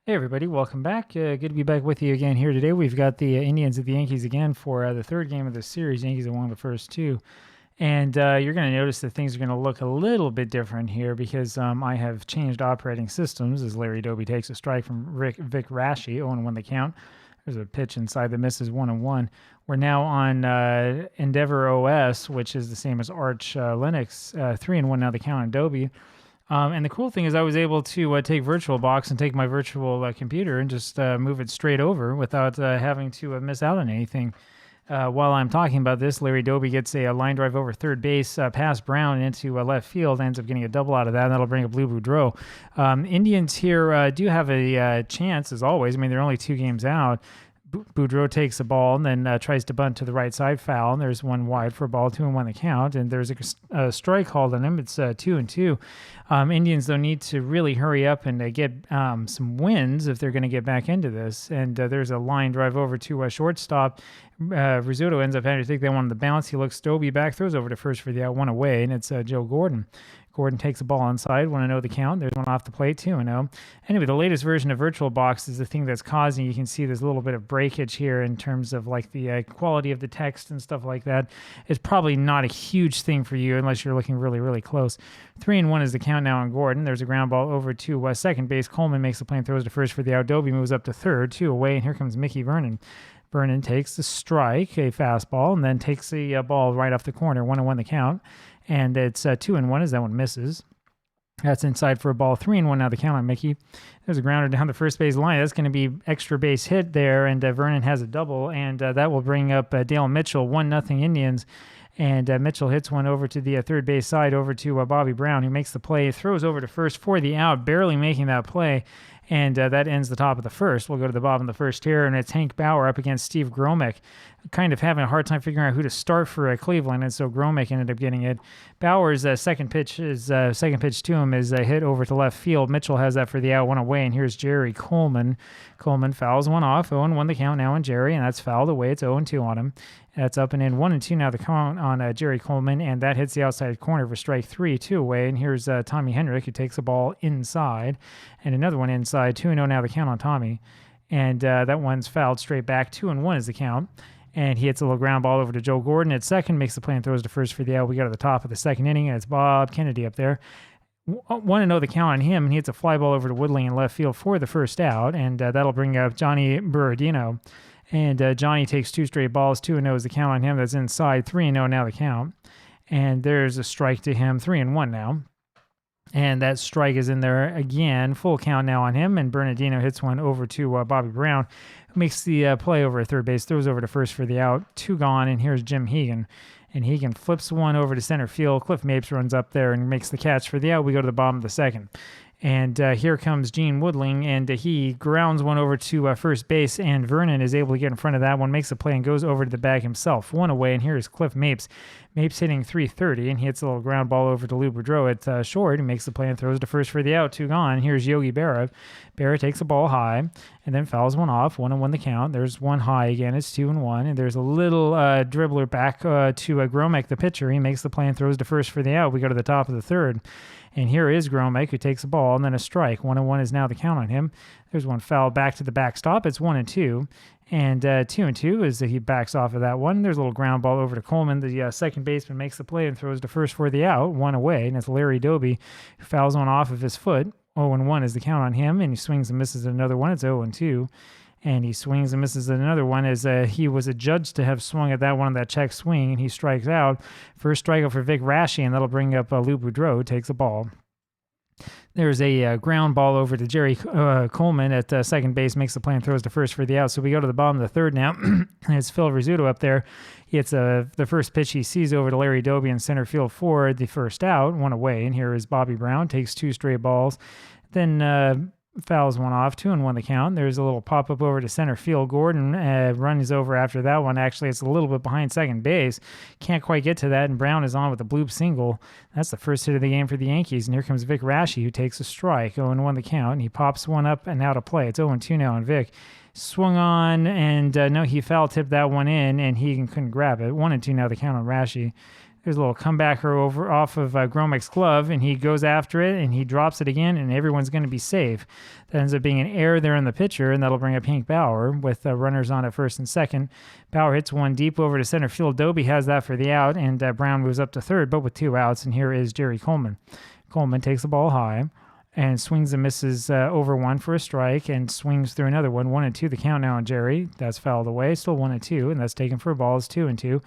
Hey everybody, welcome back. Good to be back with you again here today. We've got the Indians at the Yankees again for the third game of the series. Yankees have won the first two. And you're going to notice that things are going to look a little bit different here because I have changed operating systems as Larry Doby takes a strike from Vic Raschi, 0-1 the count. There's a pitch inside that misses 1-1. We're now on Endeavor OS, which is the same as Arch Linux, 3-1 now the count on Doby. And the cool thing is I was able to take VirtualBox and take my virtual computer and just move it straight over without having to miss out on anything. While I'm talking about this, Larry Doby gets a line drive over third base, past Brown into left field, ends up getting a double out of that, and that'll bring up Lou Boudreau. Indians here do have a chance, as always. I mean, they're only 2 games out. Boudreau takes a ball and then tries to bunt to the right side, foul, and there's one wide for a ball, 2-1 the count, and there's a strike called on him. It's 2-2. Indians, though, need to really hurry up and get some wins if they're going to get back into this, and there's a line drive over to shortstop. Rizzuto ends up having to take that one on the bounce. He looks Doby back, throws over to first for the out, one away, and it's Joe Gordon. Gordon takes the ball inside, 1-0 the count. There's one off the plate, 2-0. Anyway, the latest version of VirtualBox is the thing that's causing, you can see there's a little bit of breakage here in terms of like the quality of the text and stuff like that. It's probably not a huge thing for you unless you're looking really, really close. 3-1 is the count now on Gordon. There's a ground ball over to second base. Coleman makes the play and throws to first for the out. Doby moves up to third, 2 away, and here comes Mickey Vernon. Vernon takes the strike, a fastball, and then takes the ball right off the corner, 1-1 the count. And it's 2-1 as that one misses. That's inside for a ball, 3-1 now the count on Mickey. There's a grounder down the first base line. That's going to be extra base hit there, and Vernon has a double, and that will bring up Dale Mitchell, 1-0 Indians. And Mitchell hits one over to the third base side, over to Bobby Brown, who makes the play, throws over to first for the out, barely making that play. And that ends the top of the first. We'll go to the bottom of the first here, and it's Hank Bauer up against Steve Gromek, kind of having a hard time figuring out who to start for Cleveland, and so Gromek ended up getting it. Bauer's second pitch to him is a hit over to left field. Mitchell has that for the out, one away, and here's Jerry Coleman. Coleman fouls one off, 0-1 the count now on Jerry, and that's fouled away. It's 0-2 on him. That's up and in, 1-2 now the count on Jerry Coleman, and that hits the outside corner for strike 3, 2 away. And here's Tommy Henrich, who takes a ball inside, and another one inside, 2-0 now the count on Tommy. And that one's fouled straight back, 2-1 is the count. And he hits a little ground ball over to Joe Gordon at second, makes the play and throws to first for the out. We go to the top of the second inning, and it's Bob Kennedy up there. 1-0 the count on him, and he hits a fly ball over to Woodling in left field for the first out, and that'll bring up Johnny Berardino. And Johnny takes 2 straight balls, 2-0 is the count on him. That's inside, 3-0 now the count. And there's a strike to him, 3-1 now. And that strike is in there again, full count now on him. And Bernardino hits one over to Bobby Brown, who makes the play over at third base, throws over to first for the out, 2 gone. And here's Jim Hegan. And Hegan flips one over to center field. Cliff Mapes runs up there and makes the catch for the out. We go to the bottom of the second. And here comes Gene Woodling, and he grounds one over to first base, and Vernon is able to get in front of that one, makes a play, and goes over to the bag himself. 1 away, and here is Cliff Mapes. Mapes hitting .330, and he hits a little ground ball over to Lou Boudreau at short. He makes the play and throws to first for the out, 2 gone. Here's Yogi Berra. Berra takes a ball high, and then fouls one off, 1-1 the count. There's one high again, it's 2-1, and there's a little dribbler back to Gromek, the pitcher. He makes the play and throws to first for the out. We go to the top of the third. And here is Gromek, who takes a ball, and then a strike. 1-1 is now the count on him. There's one foul back to the backstop. It's 1-2. And 2-2 is that he backs off of that one. There's a little ground ball over to Coleman. The second baseman makes the play and throws to first for the out, 1 away. And it's Larry Doby, who fouls one off of his foot. 0-1 is the count on him, and he swings and misses another one. It's 0-2. And he swings and misses another one as he was adjudged to have swung at that one on that check swing, and he strikes out. First strikeout for Vic Raschi, and that'll bring up Lou Boudreau, who takes a ball. There's a ground ball over to Jerry Coleman at second base, makes the play and throws to first for the out. So we go to the bottom of the third now. And it's Phil Rizzuto up there. He hits the first pitch he sees over to Larry Doby in center field for the first out, 1 away. And here is Bobby Brown, takes 2 straight balls. Then fouls one off, 2-1 the count. There's a little pop-up over to center field. Gordon runs over after that one. Actually, it's a little bit behind second base. Can't quite get to that, and Brown is on with a bloop single. That's the first hit of the game for the Yankees, and here comes Vic Raschi, who takes a strike, 0-1 the count, and he pops one up and out of play. It's 0-2 now on Vic. Swung on, and no, he foul-tipped that one in, and he couldn't grab it. 1-2 now the count on Raschi. Here's a little comebacker over off of Gromek's glove, and he goes after it, and he drops it again, and everyone's going to be safe. That ends up being an error there in the pitcher, and that'll bring up Hank Bauer with runners on at first and second. Bauer hits one deep over to center field. Doby has that for the out, and Brown moves up to third, but with 2 outs, and here is Jerry Coleman. Coleman takes the ball high and swings and misses over one for a strike and swings through another one. 1-2 the count now on Jerry. That's fouled away. Still 1-2, and that's taken for a ball. It's 2-2.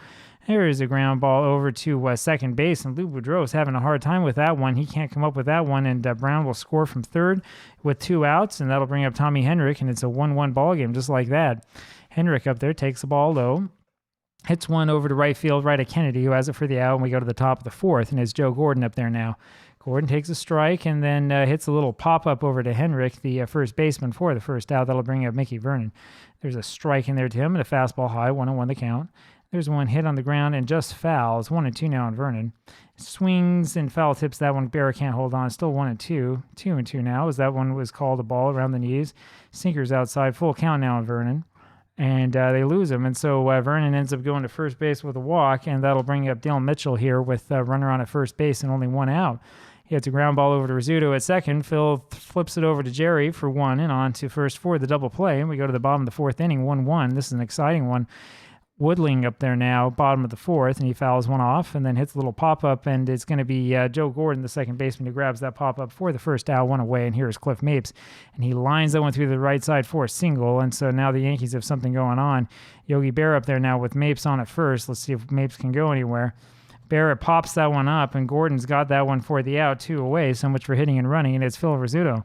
Here is a ground ball over to second base, and Lou Boudreau's having a hard time with that one. He can't come up with that one, and Brown will score from third with 2 outs, and that'll bring up Tommy Henrich, and it's a 1-1 ball game just like that. Henrich up there takes the ball low, hits one over to right field, right at Kennedy, who has it for the out, and we go to the top of the fourth, and it's Joe Gordon up there now. Gordon takes a strike and then hits a little pop-up over to Henrich, the first baseman, for the first out. That'll bring up Mickey Vernon. There's a strike in there to him and a fastball high, 1-1 the count. There's one hit on the ground and just fouls. 1-2 now on Vernon. Swings and foul tips that one. Barra can't hold on. Still 1-2. 2-2 now as that one was called a ball around the knees. Sinker's outside. Full count now on Vernon. And they lose him. And so Vernon ends up going to first base with a walk, and that'll bring up Dylan Mitchell here with a runner on at first base and only 1 out. He hits a ground ball over to Rizzuto at second. Phil flips it over to Jerry for 1 and on to first for the double play. And we go to the bottom of the fourth inning, 1-1. This is an exciting one. Woodling up there now, bottom of the fourth, and he fouls one off and then hits a little pop-up, and it's going to be Joe Gordon, the second baseman, who grabs that pop-up for the first out, 1 away, and here's Cliff Mapes, and he lines that one through the right side for a single, and so now the Yankees have something going on. Yogi Berra up there now with Mapes on at first. Let's see if Mapes can go anywhere. Berra pops that one up, and Gordon's got that one for the out, 2 away, so much for hitting and running, and it's Phil Rizzuto.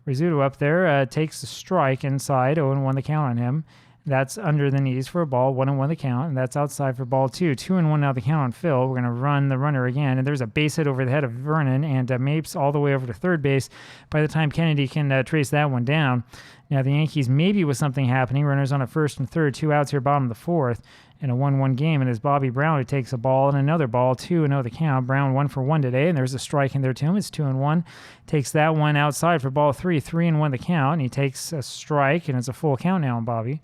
Rizzuto up there takes a strike inside, 0-1 the count on him. That's under the knees for a ball, 1-1 the count, and that's outside for ball 2. 2-1 now the count on Phil. We're going to run the runner again, and there's a base hit over the head of Vernon, and Mapes all the way over to third base by the time Kennedy can trace that one down. Now the Yankees, maybe with something happening, runners on at first and third, 2 outs here, bottom of the fourth, in a 1-1 game, and it's Bobby Brown who takes a ball and another ball, 2-0 the count. Brown 1 for 1 today, and there's a strike in there to him. It's 2-1. Takes that one outside for ball 3, 3-1 the count, and he takes a strike, and it's a full count now on Bobby.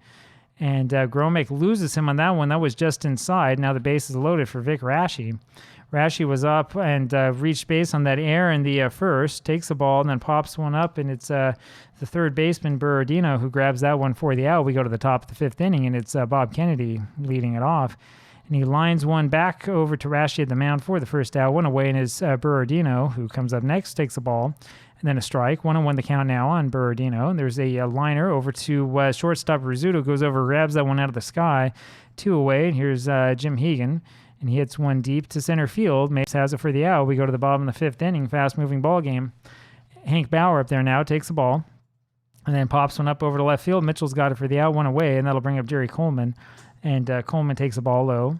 And Gromek loses him on that one. That was just inside. Now the base is loaded for Vic Raschi. Raschi was up and reached base on that error in the first, takes the ball, and then pops one up, and it's the third baseman, Berardino, who grabs that one for the out. We go to the top of the fifth inning, and it's Bob Kennedy leading it off. And he lines one back over to Raschi at the mound for the first out. 1 away, and it's Berardino, who comes up next, takes the ball. And then a strike, 1-1 the count now on Berardino. And there's a liner over to shortstop Rizzuto, goes over, grabs that one out of the sky. 2 away, and here's Jim Hegan. And he hits one deep to center field. Mapes has it for the out. We go to the bottom of the fifth inning, fast-moving ball game. Hank Bauer up there now takes the ball and then pops one up over to left field. Mitchell's got it for the out, 1 away, and that'll bring up Jerry Coleman. And Coleman takes the ball low.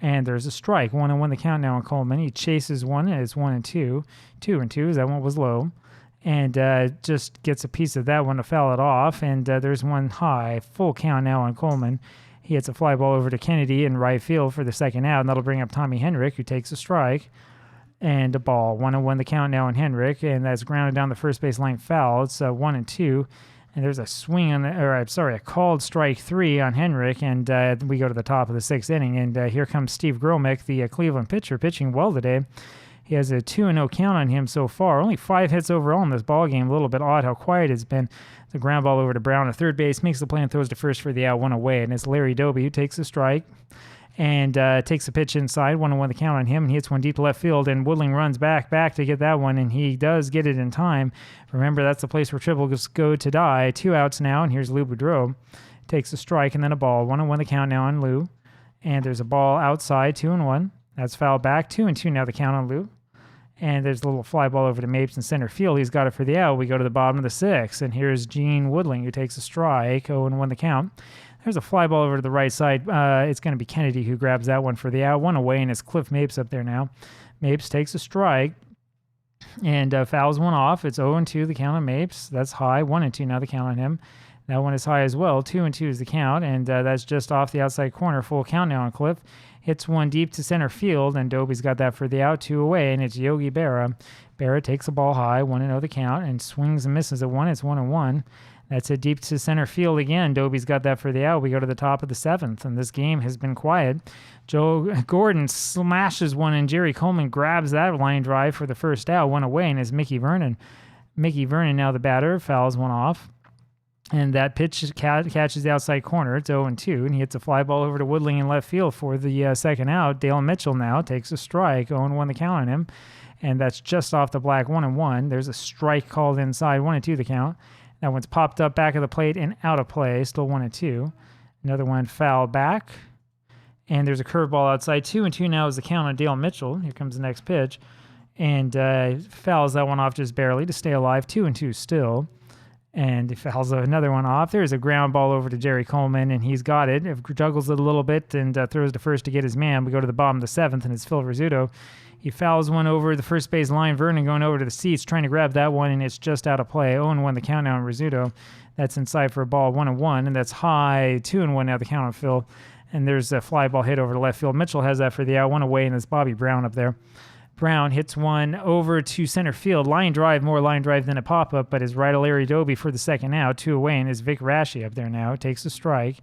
And there's a strike, 1-1 the count now on Coleman. He chases one, and it's 1-2. 2-2, as that one was low. And just gets a piece of that one to foul it off. And there's one high, full count now on Coleman. He hits a fly ball over to Kennedy in right field for the second out, and that'll bring up Tommy Henrich, who takes a strike. And a ball, 1-1 the count now on Henrich, and that's grounded down the first base line foul. It's 1-2. And there's a swing on a called strike 3 on Henrich, and we go to the top of the sixth inning. And here comes Steve Gromek, the Cleveland pitcher, pitching well today. He has a 2-0 count on him so far. Only 5 hits overall in this ball game. A little bit odd how quiet it's been. The ground ball over to Brown at third base, makes the play and throws to first for the out, 1 away. And it's Larry Doby who takes the strike and takes a pitch inside, 1-1 the count on him, and he hits one deep to left field, and Woodling runs back to get that one, and he does get it in time. Remember, that's the place where triples go to die. 2 outs now, and here's Lou Boudreau. Takes a strike and then a ball, 1-1 the count now on Lou. And there's a ball outside, 2-1. That's fouled back, 2-2 now the count on Lou. And there's a little fly ball over to Mapes in center field. He's got it for the out. We go to the bottom of the sixth, and here's Gene Woodling, who takes a strike, 0-1 the count. There's a fly ball over to the right side. It's going to be Kennedy who grabs that one for the out. 1 away, and it's Cliff Mapes up there now. Mapes takes a strike and fouls one off. It's 0-2 the count on Mapes. That's high. 1-2 now the count on him. That one is high as well. 2-2 is the count, and that's just off the outside corner. Full count now on Cliff. Hits one deep to center field, and Doby's got that for the out, 2 away, and it's Yogi Berra. Berra takes the ball high, 1-0 the count, and swings and misses at 1. It's 1-1. That's hit deep to center field again. Doby's got that for the out. We go to the top of the 7th, and this game has been quiet. Joe Gordon smashes one, and Jerry Coleman grabs that line drive for the first out. One away, and it's Mickey Vernon. Mickey Vernon, now the batter, fouls one off. And that pitch catches the outside corner. It's 0-2, and he hits a fly ball over to Woodling in left field for the second out. Dale Mitchell now takes a strike. 0-1 the count on him, and that's just off the black. 1-1. There's a strike called inside. 1-2 the count. That one's popped up back of the plate and out of play. Still 1-2. Another one foul back. And there's a curveball outside. 2-2 now is the count on Dale Mitchell. Here comes the next pitch. And fouls that one off just barely to stay alive. 2-2 still. And he fouls another one off. There's a ground ball over to Jerry Coleman, and he's got it. Juggles it a little bit and throws to first to get his man. We go to the bottom of the 7th, and it's Phil Rizzuto. He fouls one over the first base line. Vernon going over to the seats, trying to grab that one, and it's just out of play. 0-1 the count now on Rizzuto. That's inside for a ball. 1-1, and that's high. 2-1 now the count on Phil. And there's a fly ball hit over to left field. Mitchell has that for the out. One away, and it's Bobby Brown up there. Brown hits one over to center field. Line drive, more line drive than a pop-up, but is right to Larry Doby for the second out. 2 away, and is Vic Raschi up there now. Takes a strike.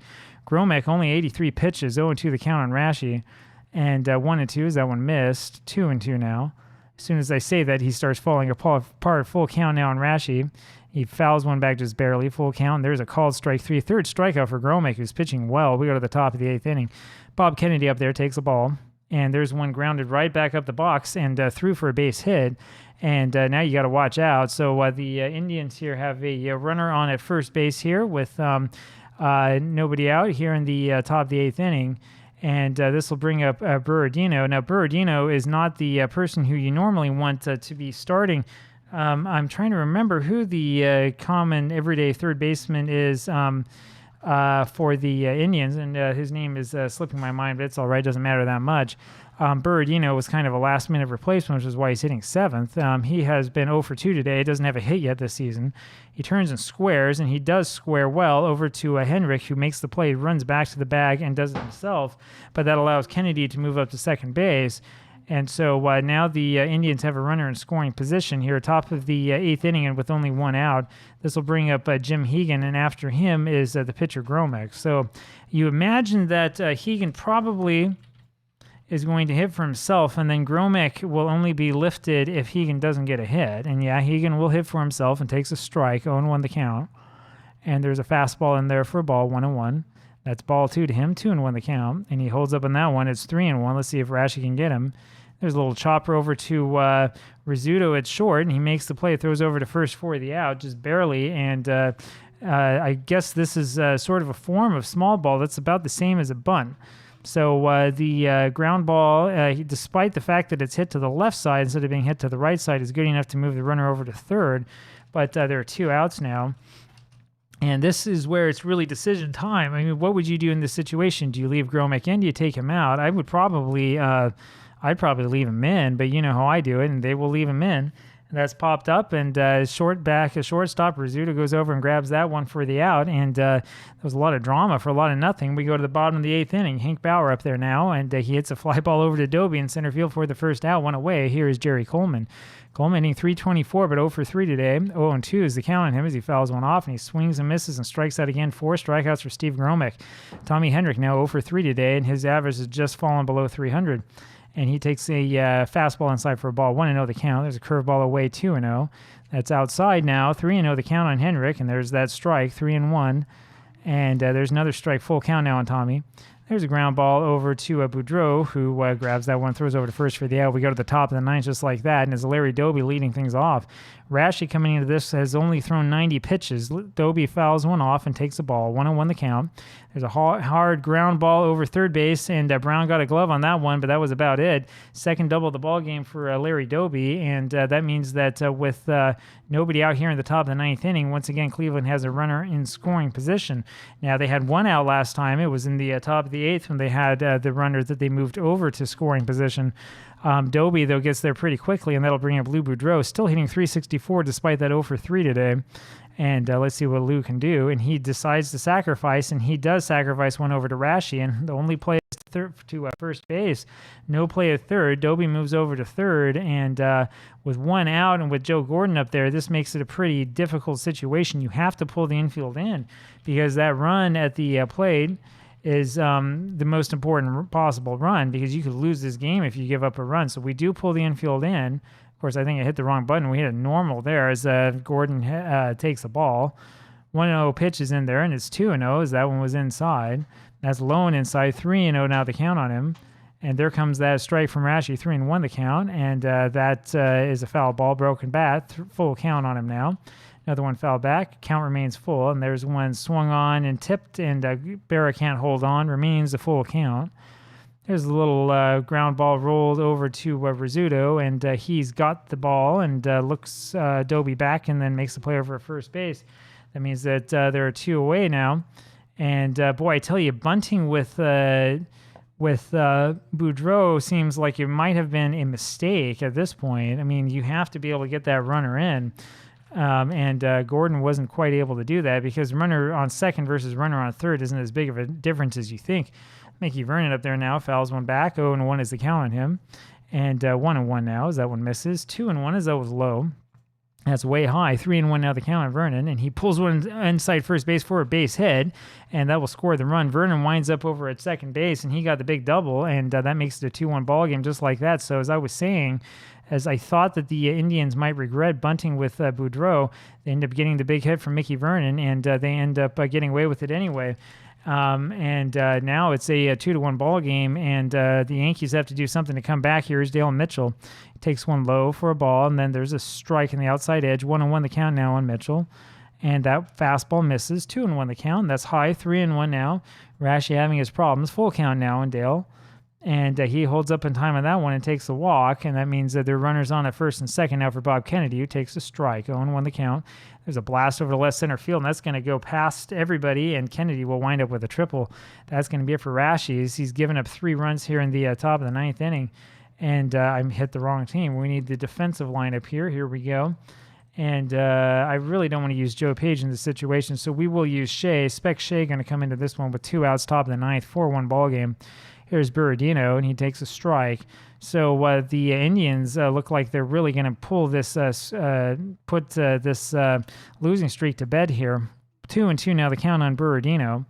Gromek, only 83 pitches. 0-2 the count on Raschi. And 1-2 is that one missed. 2-2 now. As soon as I say that, he starts falling apart. Full count now on Raschi. He fouls one back just barely. Full count. There's a called strike 3. Third strikeout for Gromek, who's pitching well. We go to the top of the 8th inning. Bob Kennedy up there takes a ball. And there's one grounded right back up the box and through for a base hit. And now you got to watch out. So the Indians here have a runner on at first base here with nobody out here in the top of the 8th inning. And this will bring up Berardino. Now, Berardino is not the person who you normally want to be starting. I'm trying to remember who the common everyday third baseman is for the Indians, and his name is slipping my mind, but it's all right. Doesn't matter that much. Berardino was kind of a last-minute replacement, which is why he's hitting 7th. He has been 0 for 2 today. Doesn't have a hit yet this season. He turns and squares, and he does square well over to Hendrick, who makes the play, runs back to the bag, and does it himself. But that allows Kennedy to move up to second base. And so now the Indians have a runner in scoring position here, top of the 8th inning, and with only one out. This will bring up Jim Hegan, and after him is the pitcher Gromek. So you imagine that Hegan probably is going to hit for himself, and then Gromek will only be lifted if Hegan doesn't get a hit. And yeah, Hegan will hit for himself and takes a strike, 0-1 the count. And there's a fastball in there for a ball, 1-1. That's ball 2 to him, 2-1 the count. And he holds up on that one. It's 3-1. Let's see if Raschi can get him. There's a little chopper over to Rizzuto at short, and he makes the play, throws over to first for the out, just barely. And I guess this is sort of a form of small ball that's about the same as a bunt. So the ground ball, despite the fact that it's hit to the left side instead of being hit to the right side, is good enough to move the runner over to third. But there are 2 outs now. And this is where it's really decision time. I mean, what would you do in this situation? Do you leave Gromek in? Do you take him out? I would probably... I'd probably leave him in, but you know how I do it, and they will leave him in. And that's popped up, and a shortstop, Rizzuto goes over and grabs that one for the out, and there was a lot of drama for a lot of nothing. We go to the bottom of the 8th inning. Hank Bauer up there now, and he hits a fly ball over to Doby in center field for the first out, one away. Here is Jerry Coleman. Coleman hitting .324, but 0 for 3 today. 0-2 is the count on him as he fouls one off, and he swings and misses and strikes out again. 4 strikeouts for Steve Gromek. Tommy Hendrick now 0 for 3 today, and his average has just fallen below 300. And he takes a fastball inside for a ball. 1-0 the count. There's a curveball away, 2-0. That's outside now. 3-0 the count on Hendrick. And there's that strike, 3-1. And there's another strike, full count now on Tommy. There's a ground ball over to Boudreau, who grabs that one, throws over to first for the out. We go to the top of the 9th just like that. And it's Larry Doby leading things off. Raschi coming into this has only thrown 90 pitches. Doby fouls one off and takes a ball. 1-1 the count. There's a hard ground ball over third base, and Brown got a glove on that one, but that was about it. Second double of the ball game for Larry Doby, and that means that with nobody out here in the top of the 9th inning, once again, Cleveland has a runner in scoring position. Now, they had one out last time. It was in the top of the 8th when they had the runner that they moved over to scoring position. Doby, though, gets there pretty quickly, and that'll bring up Lou Boudreau, still hitting .364 despite that 0 for 3 today. And let's see what Lou can do. And he decides to sacrifice, and he does sacrifice one over to Rashi. And the only play is to first base. No play at third. Dobie moves over to third. And with one out and with Joe Gordon up there, this makes it a pretty difficult situation. You have to pull the infield in because that run at the plate is the most important possible run, because you could lose this game if you give up a run. So we do pull the infield in. Of course, I think I hit the wrong button. We hit a normal there as Gordon takes the ball. 1-0 pitch is in there, and it's 2-0 as that one was inside. That's low and inside. 3-0 now the count on him. And there comes that strike from Rashi, 3-1 the count. And that is a foul ball, broken bat, full count on him now. Another one foul back. Count remains full. And there's one swung on and tipped, and Berra can't hold on. Remains a full count. There's a little ground ball rolled over to Rizzuto, and he's got the ball and looks Dobie back and then makes the play over at first base. That means that there are 2 away now. And boy, I tell you, bunting with Boudreau seems like it might have been a mistake at this point. I mean, you have to be able to get that runner in. And Gordon wasn't quite able to do that because runner on second versus runner on third isn't as big of a difference as you think. Mickey Vernon up there now fouls one back. 0-1 is the count on him. And 1-1 now as that one misses. 2-1 as that was low. That's way high. 3-1 now the count on Vernon. And he pulls one inside first base for a base hit. And that will score the run. Vernon winds up over at second base, and he got the big double. And that makes it a 2-1 ball game just like that. So as I was saying, as I thought that the Indians might regret bunting with Boudreau, they end up getting the big hit from Mickey Vernon, and they end up getting away with it anyway. And now it's a 2-1 ball game, and the Yankees have to do something to come back. Here's Dale Mitchell. He takes one low for a ball, and then there's a strike in the outside edge. 1-1 the count now on Mitchell. And that fastball misses. 2-1 the count. That's high. 3-1 now. Rashi having his problems. Full count now on Dale. And he holds up in time on that one and takes a walk, and that means that there are runners on at first and second now for Bob Kennedy, who takes a strike. 0-1 the count. There's a blast over to left center field, and that's going to go past everybody, and Kennedy will wind up with a triple. That's going to be it for Rashi. He's given up 3 runs here in the top of the 9th inning, and I hit the wrong team. We need the defensive lineup here. Here we go. And I really don't want to use Joe Page in this situation, so we will use Shea. Spec Shea going to come into this one with 2 outs, top of the 9th, 4-1 ball game. Here's Berardino, and he takes a strike. So the Indians look like they're really going to pull this, put this losing streak to bed here. 2-2 now the count on Berardino.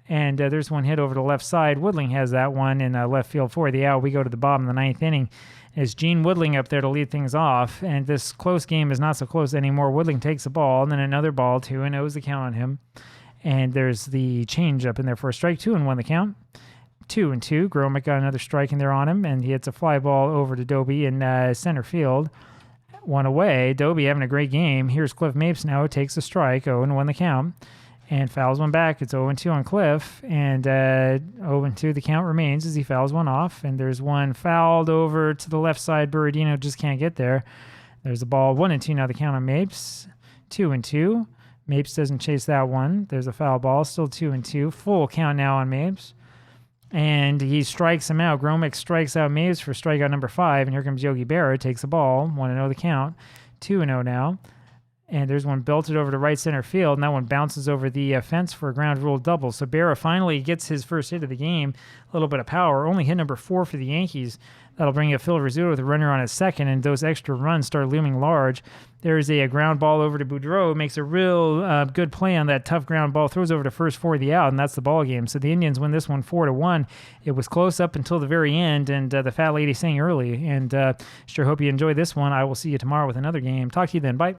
And there's one hit over to the left side. Woodling has that one in left field for the out. We go to the bottom of the 9th inning. It's Gene Woodling up there to lead things off. And this close game is not so close anymore. Woodling takes a ball, and then another ball. 2-0 is the count on him. And there's the change up in there for a strike. 2-1 the count. 2-2. Gromick got another strike in there on him, and he hits a fly ball over to Dobie in center field. 1 away. Dobie having a great game. Here's Cliff Mapes now. Takes a strike. 0-1 the count. And fouls one back. It's 0-2 on Cliff. And 0-2 the count remains as he fouls one off. And there's one fouled over to the left side. Berardino just can't get there. There's the ball. 1-2 now the count on Mapes. 2-2. Mapes doesn't chase that one. There's a foul ball. Still 2-2. Full count now on Mapes. And he strikes him out. Gromick strikes out Mapes for strikeout number 5. And here comes Yogi Berra. Takes the ball. 1-0 the count. 2-0 now. And there's one belted over to right center field. And that one bounces over the fence for a ground rule double. So Berra finally gets his first hit of the game. A little bit of power. Only hit number 4 for the Yankees. That'll bring you Phil Rizzuto with a runner on his second. And those extra runs start looming large. There's a ground ball over to Boudreau. Makes a real good play on that tough ground ball. Throws over to first for the out, and that's the ball game. So the Indians win this one 4-1. It was close up until the very end, and the fat lady sang early. And sure hope you enjoy this one. I will see you tomorrow with another game. Talk to you then. Bye.